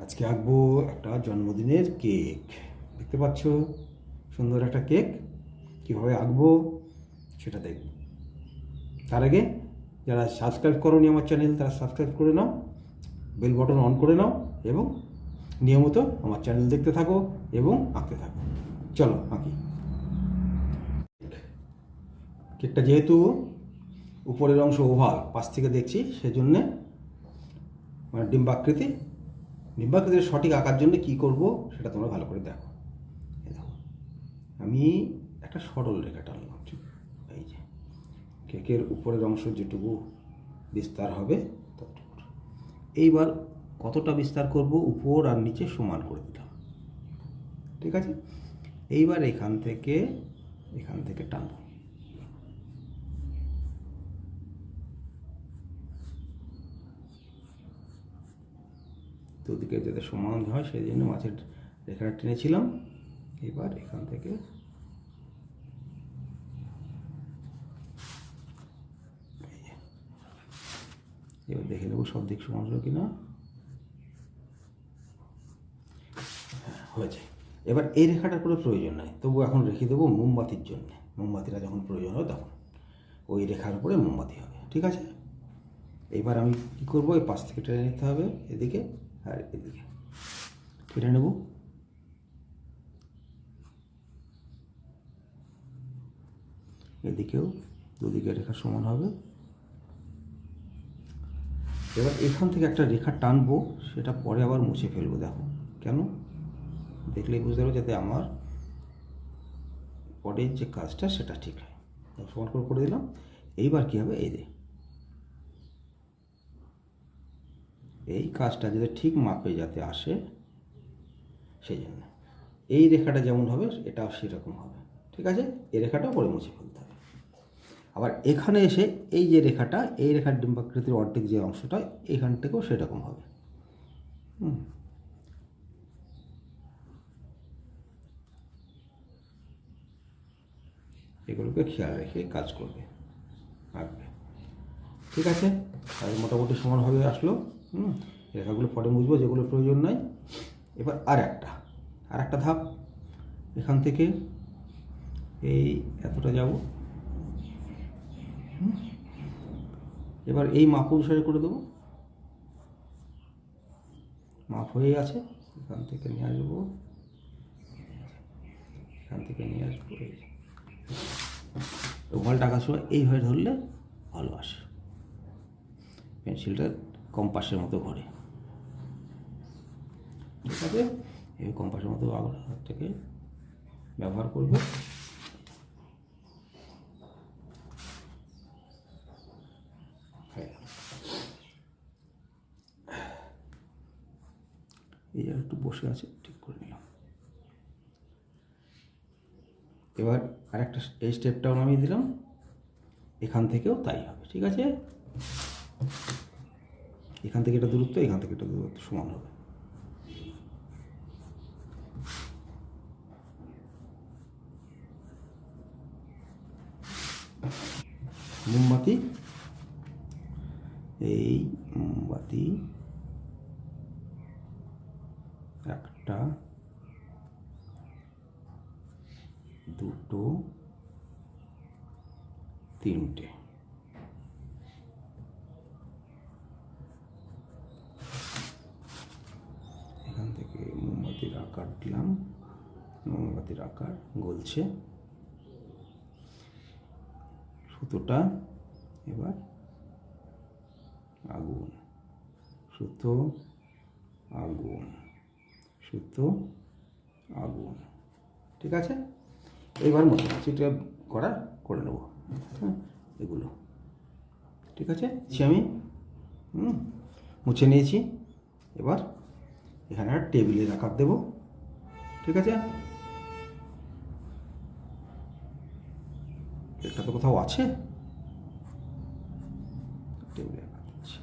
আজকে আঁকবো একটা জন্মদিনের কেক। দেখতে পাচ্ছ সুন্দর একটা কেক। কীভাবে আঁকবো সেটা দেখব। তার আগে যারা সাবস্ক্রাইব করোনি আমার চ্যানেল তারা সাবস্ক্রাইব করে নাও, বেল বটন অন করে নাও এবং নিয়মিত আমার চ্যানেল দেখতে থাকো এবং আঁকতে থাকো। চলো আঁকি। কেকটা যেহেতু উপরের অংশ ওভাল, পাশ থেকে দেখছি, সেজন্যে মানে ডিম্বাকৃতির সঠিক আঁকার জন্য কী করব সেটা তোমরা ভালো করে দেখো। দেখো আমি একটা সরল রেখা টানলাম, এই যে কেকের উপরের অংশ যেটুকু বিস্তার হবে ততটুকু। এইবার কতটা বিস্তার করব, উপর আর নিচে সমান করে দিলাম, ঠিক আছে। এইবার এখান থেকে টানবো। দুদিকে যাতে সমান হয় সেই জন্য মাছের রেখাটা টেনেছিলাম। এবার এখান থেকে এবার দেখে নেবো সব দিক সমান হলো কিনা। হয়েছে। এবার এই রেখাটার কোনো প্রয়োজন নাই, তবু এখন রেখে দেবো মোমবাতির জন্যে। মোমবাতিটা যখন প্রয়োজন হবে তখন ওই রেখার উপরে মোমবাতি হবে, ঠিক আছে। এইবার আমি কী করবো, এই পাশ থেকে টেনে নিতে হবে এদিকে আর এদিকে টেনে নেব। এদিকেও দুদিকে রেখা সমান হবে। এবার এখান থেকে একটা রেখা টানবো, সেটা পরে আবার মুছে ফেলবো। দেখো কেন, দেখলেই বুঝতে পারবো, যাতে আমার পরের যে কাজটা সেটা ঠিক হয়। সমান করে দিলাম। এইবার কী হবে, এই কাজটা যাতে ঠিক মাপে যাতে আসে সেই জন্য এই রেখাটা যেমন হবে এটাও সেরকম হবে, ঠিক আছে। এই রেখাটাও পরে মুছে ফেলতে হবে। আবার এখানে এসে এই যে রেখাটা, এই রেখার ডিম্বাকৃতির অর্ধেক যে অংশটা, এখান থেকেও সেরকম হবে। এগুলোকে খেয়াল রেখে কাজ করবে, আঁকবে, ঠিক আছে। আর মোটামুটি সমানভাবে আসলো। রেখাগুলো পরে মুছবো যেগুলো প্রয়োজন নাই। এবার আর একটা ধাপ, এখান থেকে এই এতটা যাব। এবার এই মাপ অনুসারে করে দেবো। মাপ হয়ে আছে, এখান থেকে নিয়ে আসবো, এই ওভালটা আঁকার সময় এইভাবে ধরলে ভালো আসে। পেন্সিলটা কম্পাসের মতো ঘোরে, ঠিক আছে। এই কম্পাসের মতো হাতটাকে ব্যবহার করবে। এই যে একটু বসে আছে, ঠিক করে নিলাম। এবার আরেকটা এই স্টেপটাও নামিয়ে দিলাম, এখান থেকেও তাই হবে, ঠিক আছে। এখান থেকে এটা দূরত্ব, এখান থেকে এটা দূরত্ব সমান হবে। মোমবাতি, এই মোমবাতি একটা, দুটো, তিনটে। এখান থেকে মোমবাতির আকার দিলাম, মোমবাতির আকার গলছে। সুতোটা এবার আগুন, সুতো আগুন, সুতো আগুন, ঠিক আছে। এইবার মোটামুটিটা করে নেবো, এগুলো ঠিক আছে। আমি মুছে নিয়েছি। এবার এখানে একটা টেবিলের আকার দেবো, ঠিক আছে। এটা তো কোথাও আছে, টেবিলের আকার দিচ্ছি।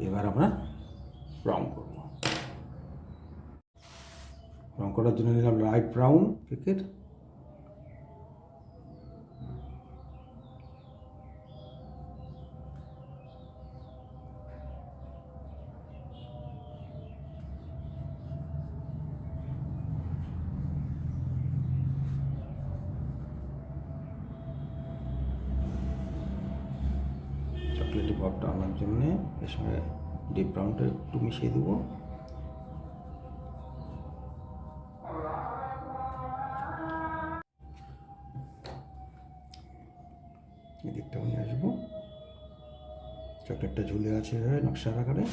এবার আমরা রং করব। রং করার জন্য নিলাম লাইট ব্রাউন কেকের। চকলেটি ভাবটা আনার জন্যে এর সঙ্গে ডিপ ব্রাউনটা একটু মিশিয়ে দেবো। এদিকটাও নিয়ে আসবো। চকলেটটা ঝুলে আছে নকশার আকারে।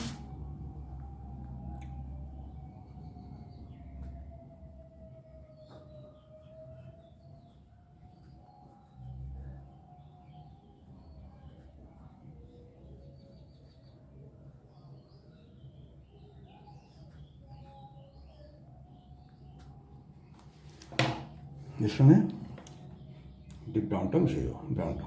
এর সঙ্গে ডিপ ব্রাউনটা মিশিয়ে দেবো, ব্রাউনটা।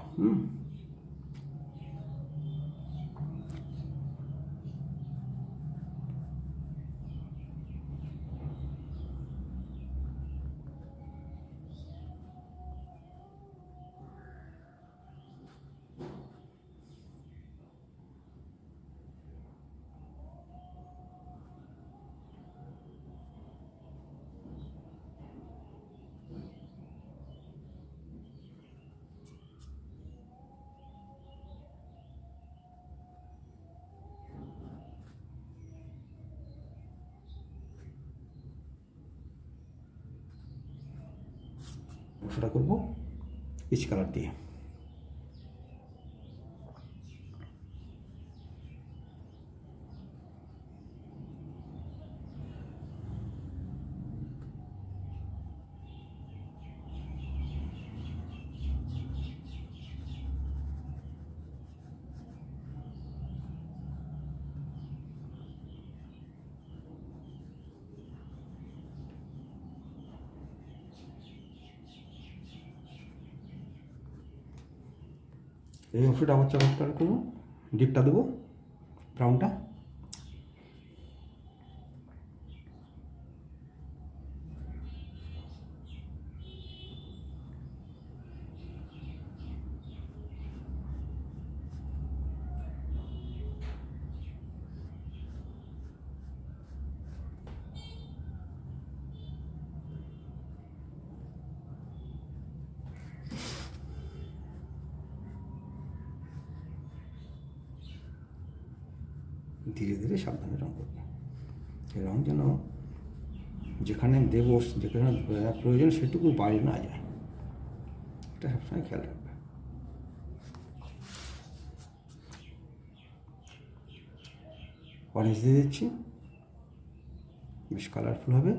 সেটা করবো পিচ কালার দিয়ে। এই অংশটা আবার চকলেট কালার করবো, ডিপটা দেবো ব্রাউনটা। ধীরে ধীরে সাবধানে রং করবে। এই রং যেন যেখানে দেবো, যেখানে প্রয়োজন সেটুকু বাইরে না যায়, এটা সবসময় খেয়াল রাখবে। অরেঞ্জ দিয়ে দিচ্ছি, বেশ কালারফুল হবে।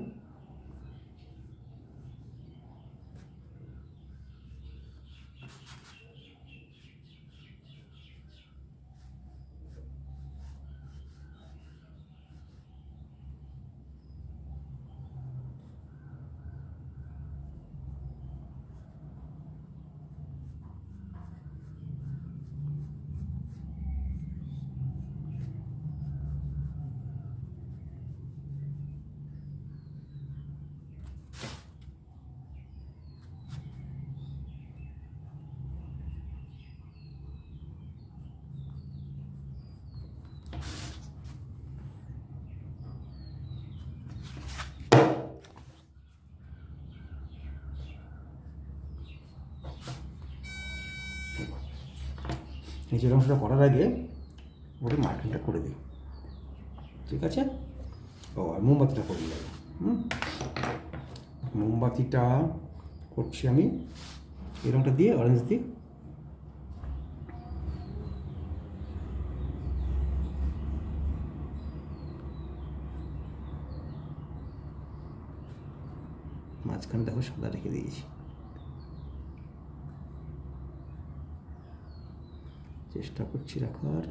নিচের অংশটা করার আগে ওটা মার্কিংটা করে দিই, ঠিক আছে? ও আর মোমবাতিটা করে দিই। মোমবাতিটা করছি আমি এই রংটা দিয়ে, অরেঞ্জ দিয়ে। মাঝখানে দেখো সাদা রেখে দিয়েছি, চেষ্টা করছি রাখার।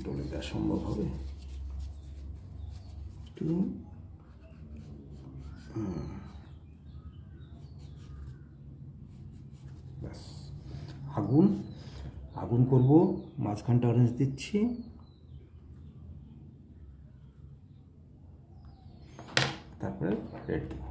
ডলে দেওয়া সম্ভব হবে একটু। ব্যাস, আগুন আগুন করব, মাঝখানটা অরেঞ্জ দিচ্ছি, তারপরে রেড দেব।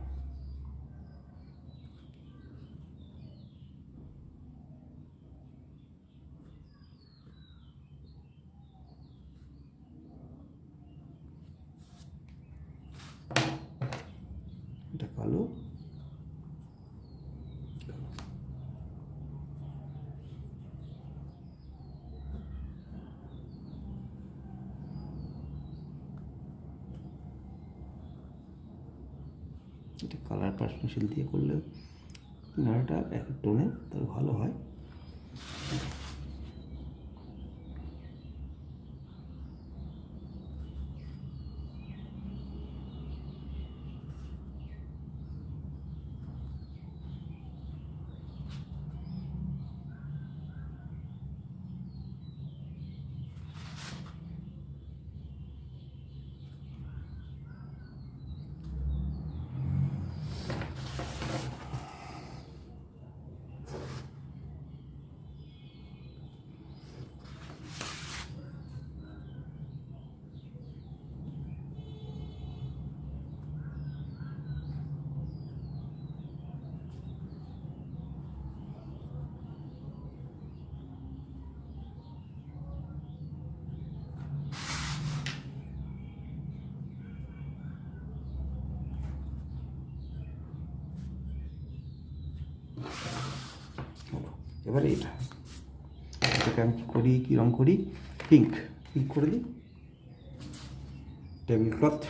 এটা কালো, এটা কালার পেন্সিল দিয়ে করলে কিনারাটা এক টোনে তাহলে ভালো হয়। এবারে এটাকে আমি কী রঙ করি, পিঙ্ক করে দিই। টেবিল ক্লথ,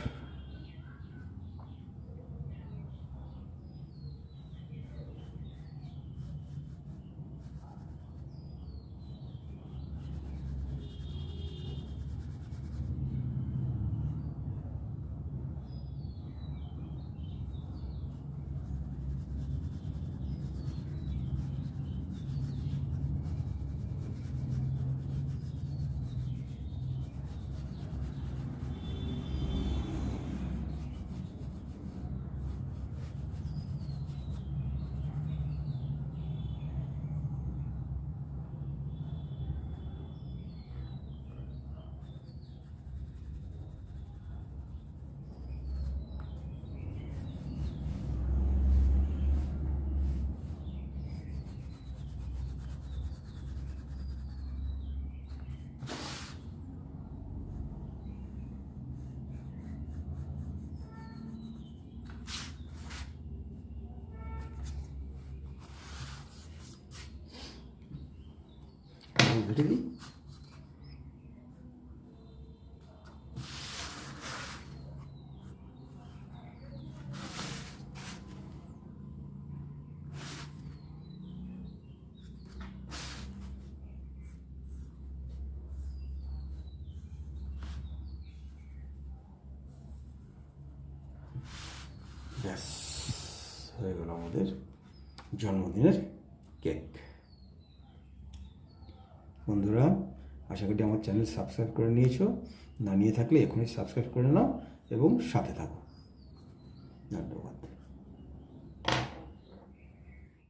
ঘেটে দিই। ব্যাস হয়ে গেল আমাদের জন্মদিনের কেক। বন্ধুরা, আশা করি আমার চ্যানেল সাবস্ক্রাইব করে নিয়েছো, না নিয়ে থাকলে এখনই সাবস্ক্রাইব করে নাও এবং সাথে থাকো। ধন্যবাদ।